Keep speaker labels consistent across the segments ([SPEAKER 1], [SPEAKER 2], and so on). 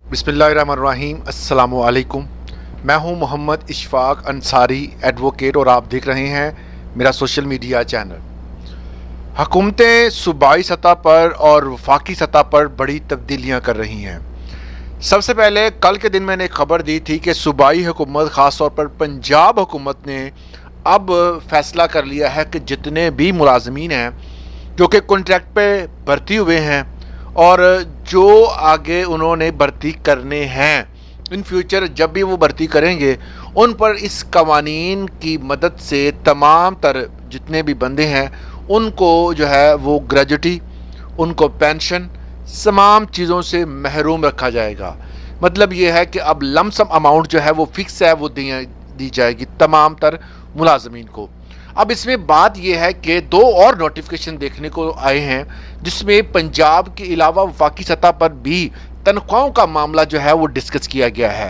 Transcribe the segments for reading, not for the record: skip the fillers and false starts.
[SPEAKER 1] बिस्मिल्लाहिर्रहमानिर्रहीम अस्सलाम वालेकुम। मैं हूं मोहम्मद इशफाक अंसारी एडवोकेट और आप देख रहे हैं मेरा सोशल मीडिया चैनल। हुकूमतें सूबाई सतह पर और वफाकी सतह पर बड़ी तब्दीलियां कर रही हैं। सबसे पहले कल के दिन मैंने एक खबर दी थी कि सूबाई हुकूमत ख़ास तौर पर पंजाब हुकूमत ने अब फैसला कर लिया है कि जितने भी मुलाजमीन हैं जो कि कॉन्ट्रैक्ट पे भर्ती हुए हैं और जो आगे उन्होंने भर्ती करने हैं, इन फ्यूचर जब भी वो भर्ती करेंगे उन पर इस कवानीन की मदद से तमाम तर जितने भी बंदे हैं उनको जो है वो ग्रेजुटी, उनको पेंशन, तमाम चीज़ों से महरूम रखा जाएगा। मतलब ये है कि अब लमसम अमाउंट जो है वो फिक्स है, वो दी जाएगी तमाम तर मुलाजमीन को। अब इसमें बात यह है कि दो और नोटिफिकेशन देखने को आए हैं जिसमें पंजाब के अलावा वफाकी सतह पर भी तनख्वाहों का मामला जो है वो डिस्कस किया गया है।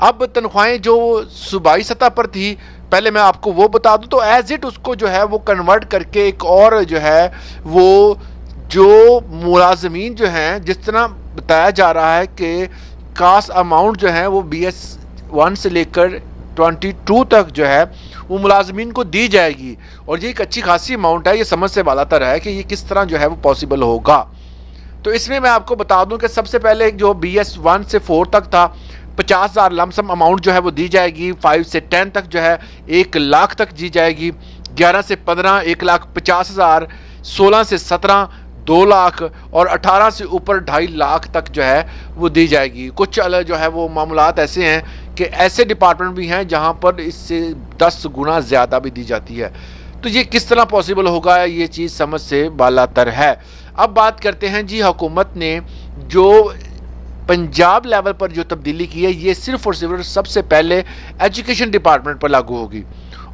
[SPEAKER 1] अब तनख्वाहें जो सूबाई सतह पर थी, पहले मैं आपको वो बता दूं तो एज इट उसको जो है वो कन्वर्ट करके एक और जो है वो जो मुलाजमीन जो हैं, जिस तरह बताया जा रहा है कि कास्ट अमाउंट जो है वो BS1 से लेकर 22 तक जो है वो मुलाजमीन को दी जाएगी। और ये एक अच्छी खासी अमाउंट है, ये समझ से बाला तर है कि ये किस तरह जो है वो पॉसिबल होगा। तो इसमें मैं आपको बता दूं कि सबसे पहले जो BS1 से 4 तक था 50,000 लमसम अमाउंट जो है वो दी जाएगी। 5 से 10 तक जो है 1 लाख तक दी जाएगी। 11 से 15 1,50,000, 16 से 17 2 लाख और 18 से ऊपर 2.5 लाख तक जो है वो दी जाएगी। कुछ अलग जो है वो मामलात ऐसे हैं कि ऐसे डिपार्टमेंट भी हैं जहां पर इससे 10 गुना ज़्यादा भी दी जाती है। तो ये किस तरह पॉसिबल होगा, ये चीज़ समझ से बालातर है। अब बात करते हैं जी, हुकूमत ने जो पंजाब लेवल पर जो तब्दीली की है ये सिर्फ और सिर्फ सबसे पहले एजुकेशन डिपार्टमेंट पर लागू होगी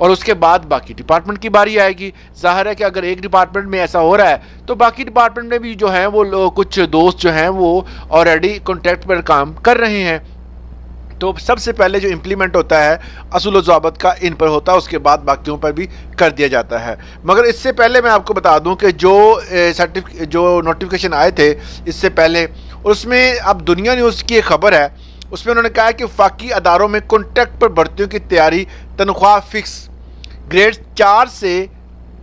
[SPEAKER 1] और उसके बाद बाकी डिपार्टमेंट की बारी आएगी। जाहिर है कि अगर एक डिपार्टमेंट में ऐसा हो रहा है तो बाकी डिपार्टमेंट में भी जो है वो कुछ दोस्त जो हैं वो ऑलरेडी कॉन्ट्रैक्ट पर काम कर रहे हैं। तो सबसे पहले जो इम्प्लीमेंट होता है असूल व ज़ाबत का इन पर होता है, उसके बाद बाकियों पर भी कर दिया जाता है। मगर इससे पहले मैं आपको बता दूं कि जो नोटिफिकेशन आए थे इससे पहले, उसमें अब दुनिया न्यूज़ की एक खबर है, उसमें उन्होंने कहा है कि वफाकी अदारों में कॉन्ट्रैक्ट पर भर्तियों की तैयारी, तनख्वाह फिक्स, ग्रेड 4 से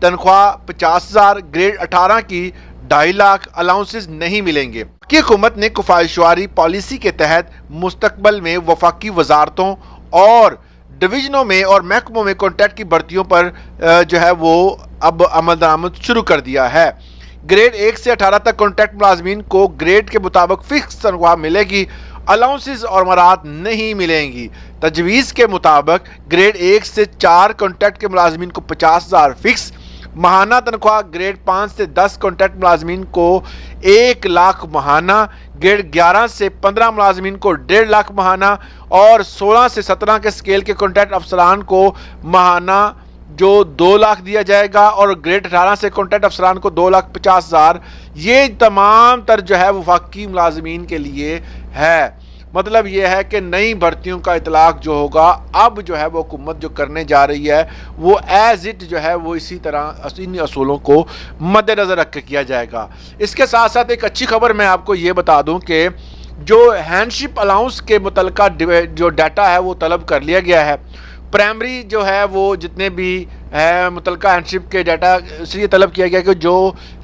[SPEAKER 1] तनख्वाह 50,000, ग्रेड 18 की 2.5 लाख, अलाउंसेस नहीं मिलेंगे। कि हुकूमत ने कुफायशवारी पॉलिसी के तहत मुस्तकबल में वफाकी वजारतों और डिवीजनों में और महकमों में कॉन्ट्रैक्ट की भर्तियों पर जो है वो अब अमल दरामद शुरू कर दिया है। ग्रेड 1 से 18 तक कॉन्ट्रैक्ट मुलाजमीन को ग्रेड के मुताबिक फिक्स तनख्वाह मिलेगी, अलाउंसेस और मराहत नहीं मिलेंगी। तजवीज़ के मुताबिक ग्रेड 1 से 4 कॉन्ट्रैक्ट के मुलाजमीन को 50,000 फिक्स, माहाना तनख्वाह ग्रेड 5 से 10 कॉन्ट्रैक्ट मुलाजमीन को 1 लाख माहाना, ग्रेड 11 से 15 मुलाजमीन को 1.5 लाख माहाना और 16 से 17 के स्केल के कॉन्ट्रैक्ट अफसरान को माहाना जो 2 लाख दिया जाएगा और ग्रेड 18 से कॉन्ट्रैक्ट अफसरान को 2,50,000। ये तमाम तर जो है वफाकी मुलाजमीन के लिए है। मतलब ये है कि नई भर्तियों का इतलाक जो होगा अब जो है वो हुकूमत जो करने जा रही है वो एज इट जो है वो इसी तरह इन असूलों को मद्देनज़र रख के किया जाएगा। इसके साथ साथ एक अच्छी खबर मैं आपको ये बता दूं कि जो हैंडशिप अलाउंस के मुतलका जो डाटा है वो तलब कर लिया गया है। प्राइमरी जो है वो जितने भी है मुतलका हैंडशिप के डाटा इसलिए तलब किया गया कि जो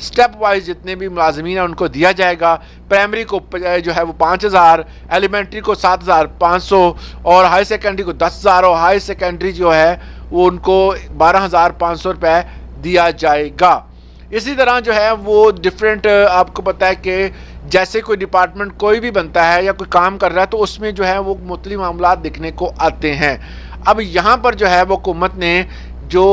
[SPEAKER 1] स्टेप वाइज जितने भी मुलाजमीन हैं उनको दिया जाएगा। प्राइमरी को जो है वो 5,000, एलिमेंट्री को 7,500 और हाई सेकेंडरी को 10,000 और हाई सेकेंडरी जो है वो उनको 12,500 रुपये दिया जाएगा। इसी तरह जो है वो डिफरेंट आपको पता है कि जैसे कोई डिपार्टमेंट कोई भी बनता है या कोई काम कर रहा है तो उसमें जो है वो मुख्तलिफ मामलात दिखने को आते हैं। अब यहाँ पर जो है वो हुकूमत ने जो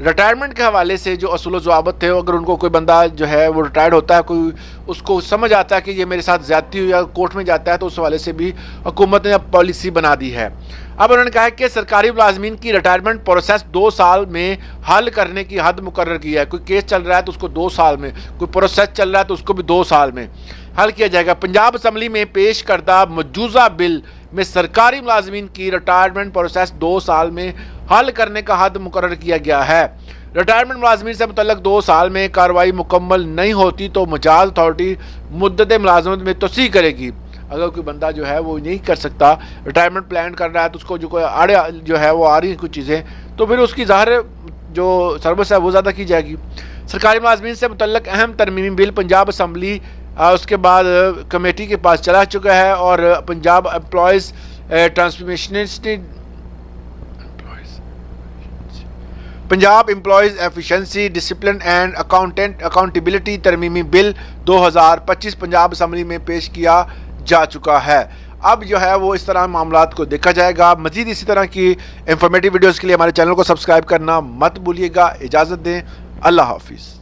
[SPEAKER 1] रिटायरमेंट के हवाले से जो असूल व ज़वाबत थे, अगर उनको कोई बंदा जो है वो रिटायर्ड होता है, कोई उसको समझ आता है कि ये मेरे साथ ज़्यादती हुई या कोर्ट में जाता है तो उस हवाले से भी हुकूमत ने अब पॉलिसी बना दी है। अब उन्होंने कहा है कि सरकारी मुलाजमीन की रिटायरमेंट प्रोसेस 2 साल में हल करने की हद मुकर्रर की है। कोई केस चल रहा है तो उसको 2 साल में, कोई प्रोसेस चल रहा है तो उसको भी 2 साल में हल किया जाएगा। पंजाब असम्बली में पेश करदा मौजूदा बिल में सरकारी मुलाजमीन की रिटायरमेंट प्रोसेस 2 साल में हल करने का हद मुकर्रर किया गया है। रिटायरमेंट मुलाजमीन से मुतल्लक 2 साल में कार्रवाई मुकम्मल नहीं होती तो मजाज अथॉरिटी मुद्दत मुलाजमत में तोसी करेगी। اگر کوئی بندہ جو ہے وہ نہیں کر سکتا, ریٹائرمنٹ پلان کر رہا ہے, تو اس کو جو کوئی آڑے جو ہے وہ آ رہی ہیں کچھ چیزیں, تو پھر اس کی ظاہر جو سروس ہے وہ زیادہ کی جائے گی. سرکاری ملازمین سے متعلق اہم ترمیمی بل پنجاب اسمبلی اس کے بعد کمیٹی کے پاس چلا چکا ہے, اور پنجاب امپلائیز ٹرانسفارمیشنسٹ Punjab employees efficiency discipline and accountability ترمیمی بل 2025 پنجاب اسمبلی میں پیش کیا جا چکا ہے. اب جو ہے وہ اس طرح معاملات کو دیکھا جائے گا. مزید اسی طرح کی انفارمیٹیو ویڈیوز کے لیے ہمارے چینل کو سبسکرائب کرنا مت بھولیے گا. اجازت دیں, اللہ حافظ.